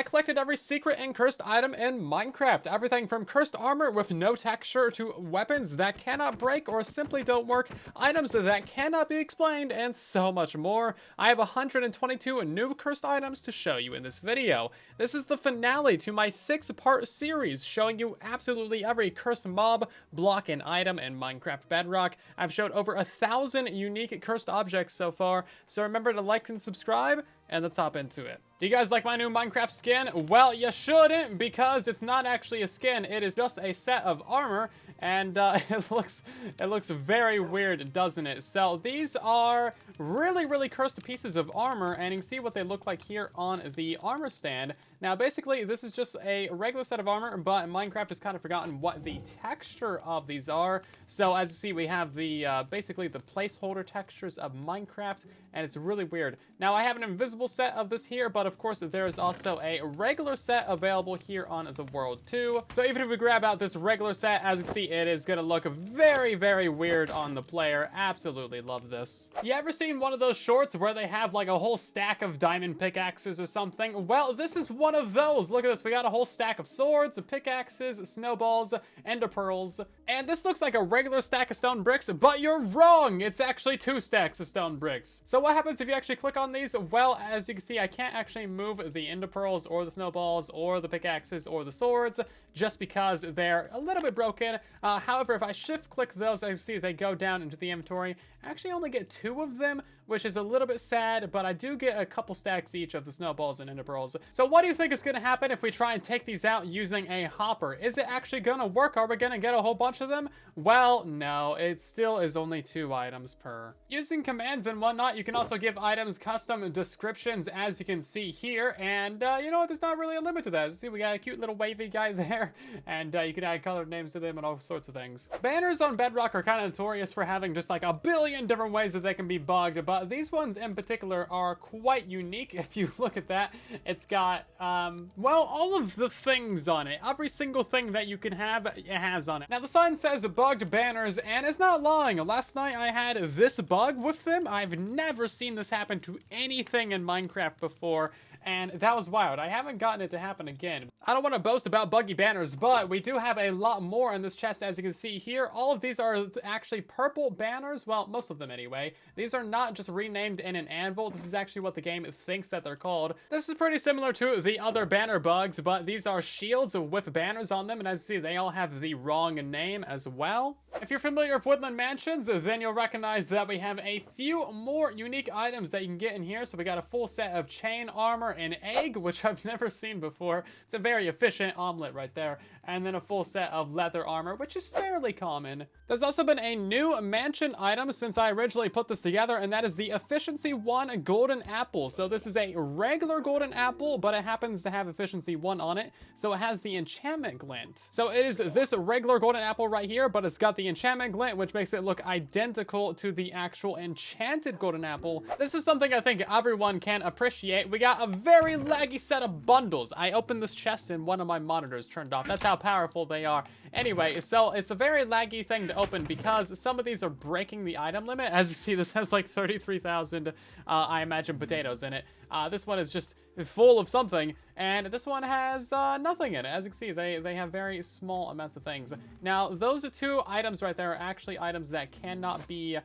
I collected every secret and cursed item in Minecraft. Everything from cursed armor with no texture to weapons that cannot break or simply don't work, items that cannot be explained, and so much more. I have 122 new cursed items to show you in this video. This is the finale to my 6-part series showing you absolutely every cursed mob, block, and item in Minecraft Bedrock. I've showed over 1,000 unique cursed objects so far, so remember to like and subscribe, and let's hop into it. Do you guys like my new Minecraft skin? Well, you shouldn't, because it's not actually a skin. It is just a set of armor, and it looks very weird, doesn't it? So these are really cursed pieces of armor, and you can see what they look like here on the armor stand. Now, basically, this is just a regular set of armor, but Minecraft has kind of forgotten what the texture of these are. So as you see, we have the basically the placeholder textures of Minecraft, and it's really weird. Now, I have an invisible set of this here, but of course, there is also a regular set available here on the world too. So even if we grab out this regular set, as you can see, it is gonna look very weird on the player. Absolutely love this. You ever seen one of those shorts where they have like a whole stack of diamond pickaxes or something? Well, this is one of those. Look at this. We got a whole stack of swords, pickaxes, snowballs, ender pearls, and this looks like a regular stack of stone bricks, but you're wrong. It's actually 2 stacks of stone bricks. So what happens if you actually click on these? Well, as you can see, I can't actually move the ender pearls or the snowballs or the pickaxes or the swords just because they're a little bit broken. However, if I shift click those, as you see, they go down into the inventory. I actually only get 2 of them, which is a little bit sad, but I do get a couple stacks each of the snowballs and ender pearls. So what do you think is going to happen if we try and take these out using a hopper? Is it actually going to work? Are we going to get a whole bunch of them? Well, no, it still is only 2 items per. Using commands and whatnot, you can also give items custom descriptions, as you can see here, and you know what, there's not really a limit to that. See, we got a cute little wavy guy there, and you can add colored names to them and all sorts of things. Banners on Bedrock are kind of notorious for having just like a billion different ways that they can be bugged, but these ones in particular are quite unique. If you look at that, it's got well, all of the things on it. Every single thing that you can have, it has on it. Now the sign says bugged banners, and it's not lying. Last night I had this bug with them. I've never seen this happen to anything in Minecraft before, and that was wild. I haven't gotten it to happen again. I don't want to boast about buggy banners, but we do have a lot more in this chest, as you can see here. All of these are actually purple banners. Well, most of them anyway. These are not just renamed in an anvil. This is actually what the game thinks that they're called. This is pretty similar to the other banner bugs, but these are shields with banners on them, and as you see, they all have the wrong name as well. If you're familiar with Woodland Mansions, then you'll recognize that we have a few more unique items that you can get in here. So we got a full set of chain armor and egg, which I've never seen before. It's a very efficient omelet right there. And then a full set of leather armor, which is fairly common. There's also been a new mansion item since I originally put this together, and that is the Efficiency 1 Golden Apple. So this is a regular golden apple, but it happens to have Efficiency 1 on it. So it has the enchantment glint. So it is this regular golden apple right here, but it's got the enchantment glint, which makes it look identical to the actual enchanted golden apple. This is something I think everyone can appreciate. We got a very laggy set of bundles. I opened this chest and one of my monitors turned off. That's how powerful they are. Anyway, so it's a very laggy thing to open because some of these are breaking the item limit. As you see, this has like 33,000, I imagine, potatoes in it. This one is just full of something, and this one has nothing in it. As you can see, they have very small amounts of things. Now, those 2 items right there are actually items that cannot be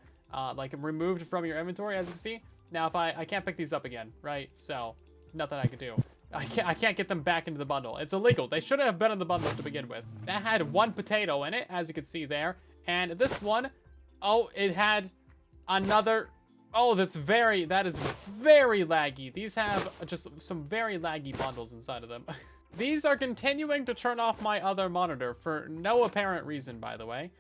like removed from your inventory, as you can see. Now, if I can't pick these up again, right? So, nothing I can do. I can't get them back into the bundle. It's illegal. They shouldn't have been in the bundle to begin with. That had 1 potato in it, as you can see there. And this one, oh, it had another. Oh, that is very laggy. These have just some very laggy bundles inside of them. These are continuing to turn off my other monitor for no apparent reason, by the way.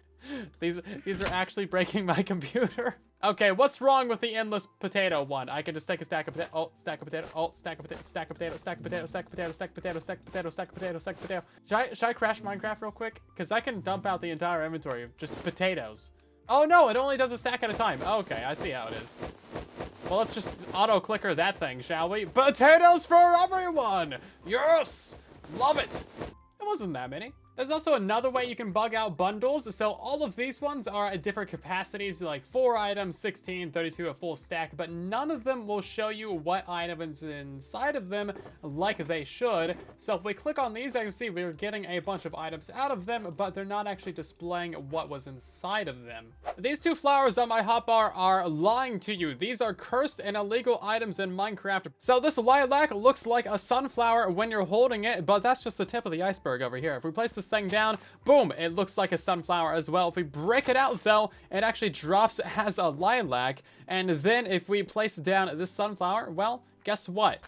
These are actually breaking my computer. Okay, what's wrong with the endless potato one? I can just take a stack of potato. Oh, stack of potato. Oh, stack of potato. Stack of potato. Stack of potato. Stack of potato. Stack of potato. Stack of potato. Stack of potato. Stack of potato. Should I crash Minecraft real quick? Because I can dump out the entire inventory of just potatoes. Oh no, it only does a stack at a time. Okay, I see how it is. Well, let's just auto-clicker that thing, shall we? Potatoes for everyone! Yes! Love it! It wasn't that many. There's also another way you can bug out bundles. So all of these ones are at different capacities, like 4 items, 16, 32, a full stack, but none of them will show you what item is inside of them like they should. So if we click on these, as you can see, we're getting a bunch of items out of them, but they're not actually displaying what was inside of them. These 2 flowers on my hotbar are lying to you. These are cursed and illegal items in Minecraft. So this lilac looks like a sunflower when you're holding it, but that's just the tip of the iceberg over here. If we place this thing down, boom, it looks like a sunflower as well. If we break it out though, it actually drops as a lilac. And then if we place down this sunflower, well, guess what?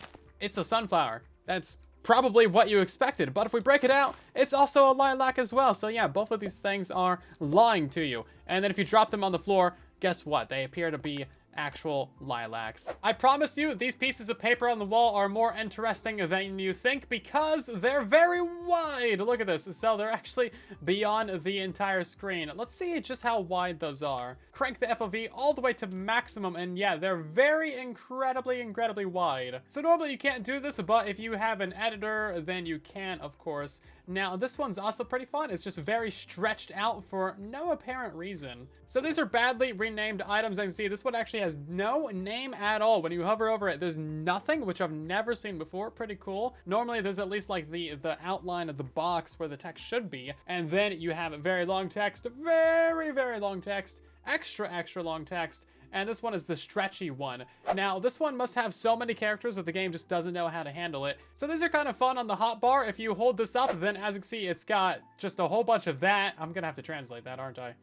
It's a sunflower. That's probably what you expected, but if we break it out, it's also a lilac as well. So yeah, both of these things are lying to you. And then if you drop them on the floor, guess what? They appear to be actual lilacs. I promise you, these pieces of paper on the wall are more interesting than you think because they're very wide. Look at this. So they're actually beyond the entire screen. Let's see just how wide those are. Crank the FOV all the way to maximum, and yeah, they're very incredibly wide. So normally you can't do this, but if you have an editor, then you can, of course. Now, this one's also pretty fun. It's just very stretched out for no apparent reason. So these are badly renamed items. As you can see, this one actually has no name at all. When you hover over it, there's nothing, which I've never seen before. Pretty cool. Normally, there's at least like the outline of the box where the text should be. And then you have very long text, very long text, extra long text. And this one is the stretchy one. Now, this one must have so many characters that the game just doesn't know how to handle it. So these are kind of fun on the hotbar. If you hold this up, then as you can see, it's got just a whole bunch of that. I'm gonna have to translate that, aren't I?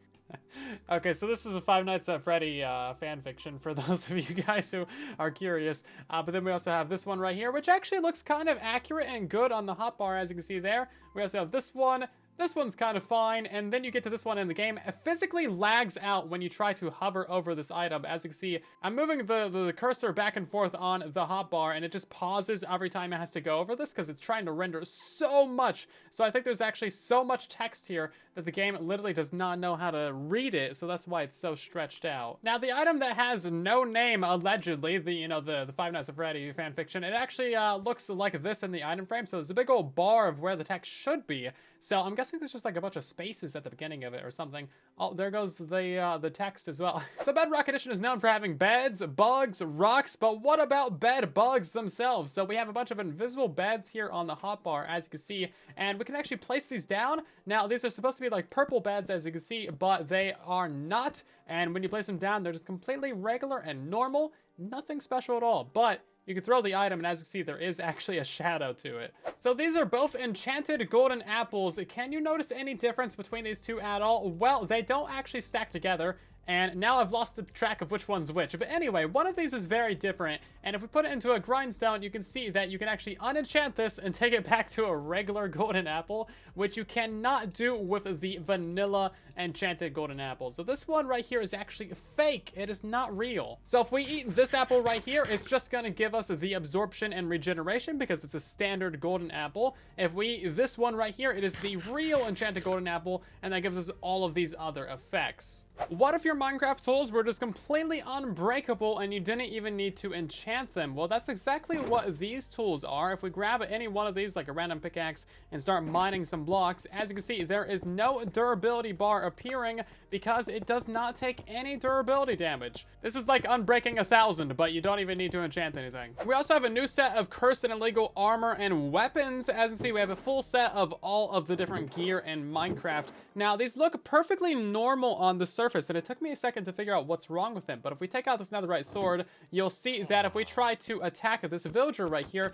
Okay, so this is a Five Nights at Freddy fan fiction for those of you guys who are curious. But then we also have this one right here, which actually looks kind of accurate and good on the hotbar, as you can see there. We also have this one. This one's kind of fine, and then you get to this one in the game. It physically lags out when you try to hover over this item. As you can see, I'm moving the cursor back and forth on the hotbar, and it just pauses every time it has to go over this because it's trying to render so much. So I think there's actually so much text here that the game literally does not know how to read it, so that's why it's so stretched out. Now, the item that has no name, allegedly, the Five Nights at Freddy fanfiction, it actually looks like this in the item frame, so there's a big old bar of where the text should be. So I'm guessing there's just like a bunch of spaces at the beginning of it or something. Oh, there goes the text as well. So Bedrock Edition is known for having beds, bugs, rocks, but what about bed bugs themselves? So we have a bunch of invisible beds here on the hotbar, as you can see, and we can actually place these down. Now, these are supposed to be like purple beds, as you can see, but they are not. And when you place them down, they're just completely regular and normal. Nothing special at all, but you can throw the item, and as you see, there is actually a shadow to it. So these are both enchanted golden apples. Can you notice any difference between these two at all? Well, they don't actually stack together. And now I've lost the track of which one's which. But anyway, one of these is very different. And if we put it into a grindstone, you can see that you can actually unenchant this and take it back to a regular golden apple, which you cannot do with the vanilla enchanted golden apple. So this one right here is actually fake. It is not real. So if we eat this apple right here, it's just going to give us the absorption and regeneration because it's a standard golden apple. If we eat this one right here, it is the real enchanted golden apple, and that gives us all of these other effects. What if your Minecraft tools were just completely unbreakable and you didn't even need to enchant them? Well, that's exactly what these tools are. If we grab any one of these, like a random pickaxe, and start mining some blocks, as you can see, there is no durability bar appearing because it does not take any durability damage. This is like unbreaking 1,000, but you don't even need to enchant anything. We also have a new set of cursed and illegal armor and weapons. As you can see, we have a full set of all of the different gear in Minecraft. Now, these look perfectly normal on the surface, and it took me a second to figure out what's wrong with them. But if we take out this netherite sword, you'll see that if we try to attack this villager right here,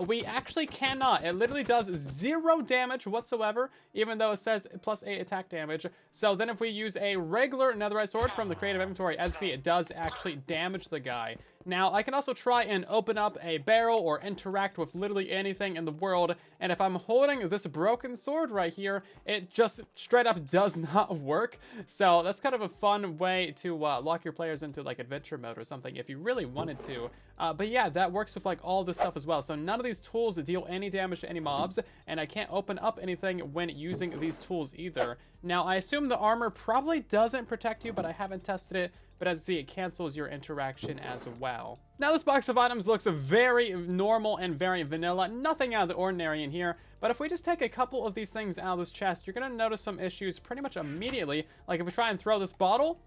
we actually cannot. It literally does 0 damage whatsoever, even though it says +8 attack damage. So then if we use a regular netherite sword from the creative inventory, as you see, it does actually damage the guy. Now, I can also try and open up a barrel or interact with literally anything in the world, and if I'm holding this broken sword right here, it just straight up does not work. So that's kind of a fun way to lock your players into like adventure mode or something if you really wanted to. But yeah, that works with like all this stuff as well. So none of these tools deal any damage to any mobs, and I can't open up anything when using these tools either. Now, I assume the armor probably doesn't protect you, but I haven't tested it. but as you see, it cancels your interaction as well. Now, this box of items looks very normal and very vanilla. Nothing out of the ordinary in here. But if we just take a couple of these things out of this chest, you're going to notice some issues pretty much immediately. Like if we try and throw this bottle,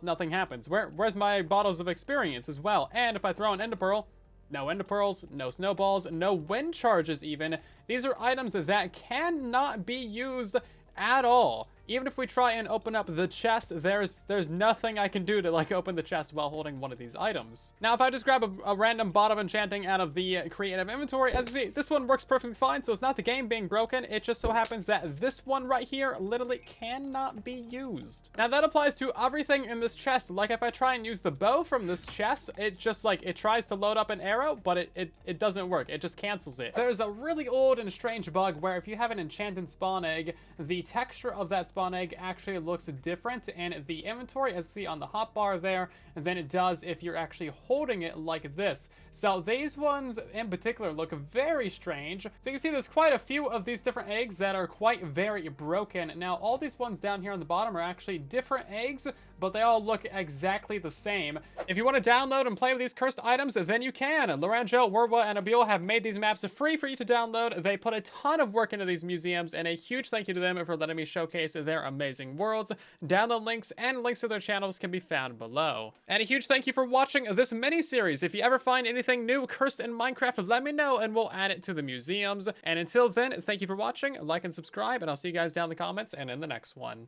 nothing happens. Where's my bottles of experience as well? And if I throw an ender pearl, no ender pearls, no snowballs, no wind charges even. These are items that cannot be used at all. Even if we try and open up the chest, there's nothing I can do to like open the chest while holding one of these items. Now, if I just grab a random bot of enchanting out of the creative inventory, as you see, this one works perfectly fine, so it's not the game being broken. It just so happens that this one right here literally cannot be used. Now, that applies to everything in this chest. Like if I try and use the bow from this chest, it just like, it tries to load up an arrow, but it doesn't work. It just cancels it. There's a really old and strange bug where if you have an enchanted spawn egg, the texture of that spawn egg actually looks different in the inventory, as you see on the hotbar there, than it does if you're actually holding it like this. So these ones in particular look very strange. So you can see there's quite a few of these different eggs that are quite very broken. Now, all these ones down here on the bottom are actually different eggs, but they all look exactly the same. If you want to download and play with these cursed items, then you can. Loranjo, Wirwa, and Abuel have made these maps free for you to download. They put a ton of work into these museums, and a huge thank you to them for letting me showcase their amazing worlds. Download links and links to their channels can be found below. And a huge thank you for watching this mini-series. If you ever find anything new cursed in Minecraft, let me know and we'll add it to the museums. And until then, thank you for watching, like and subscribe, and I'll see you guys down in the comments and in the next one.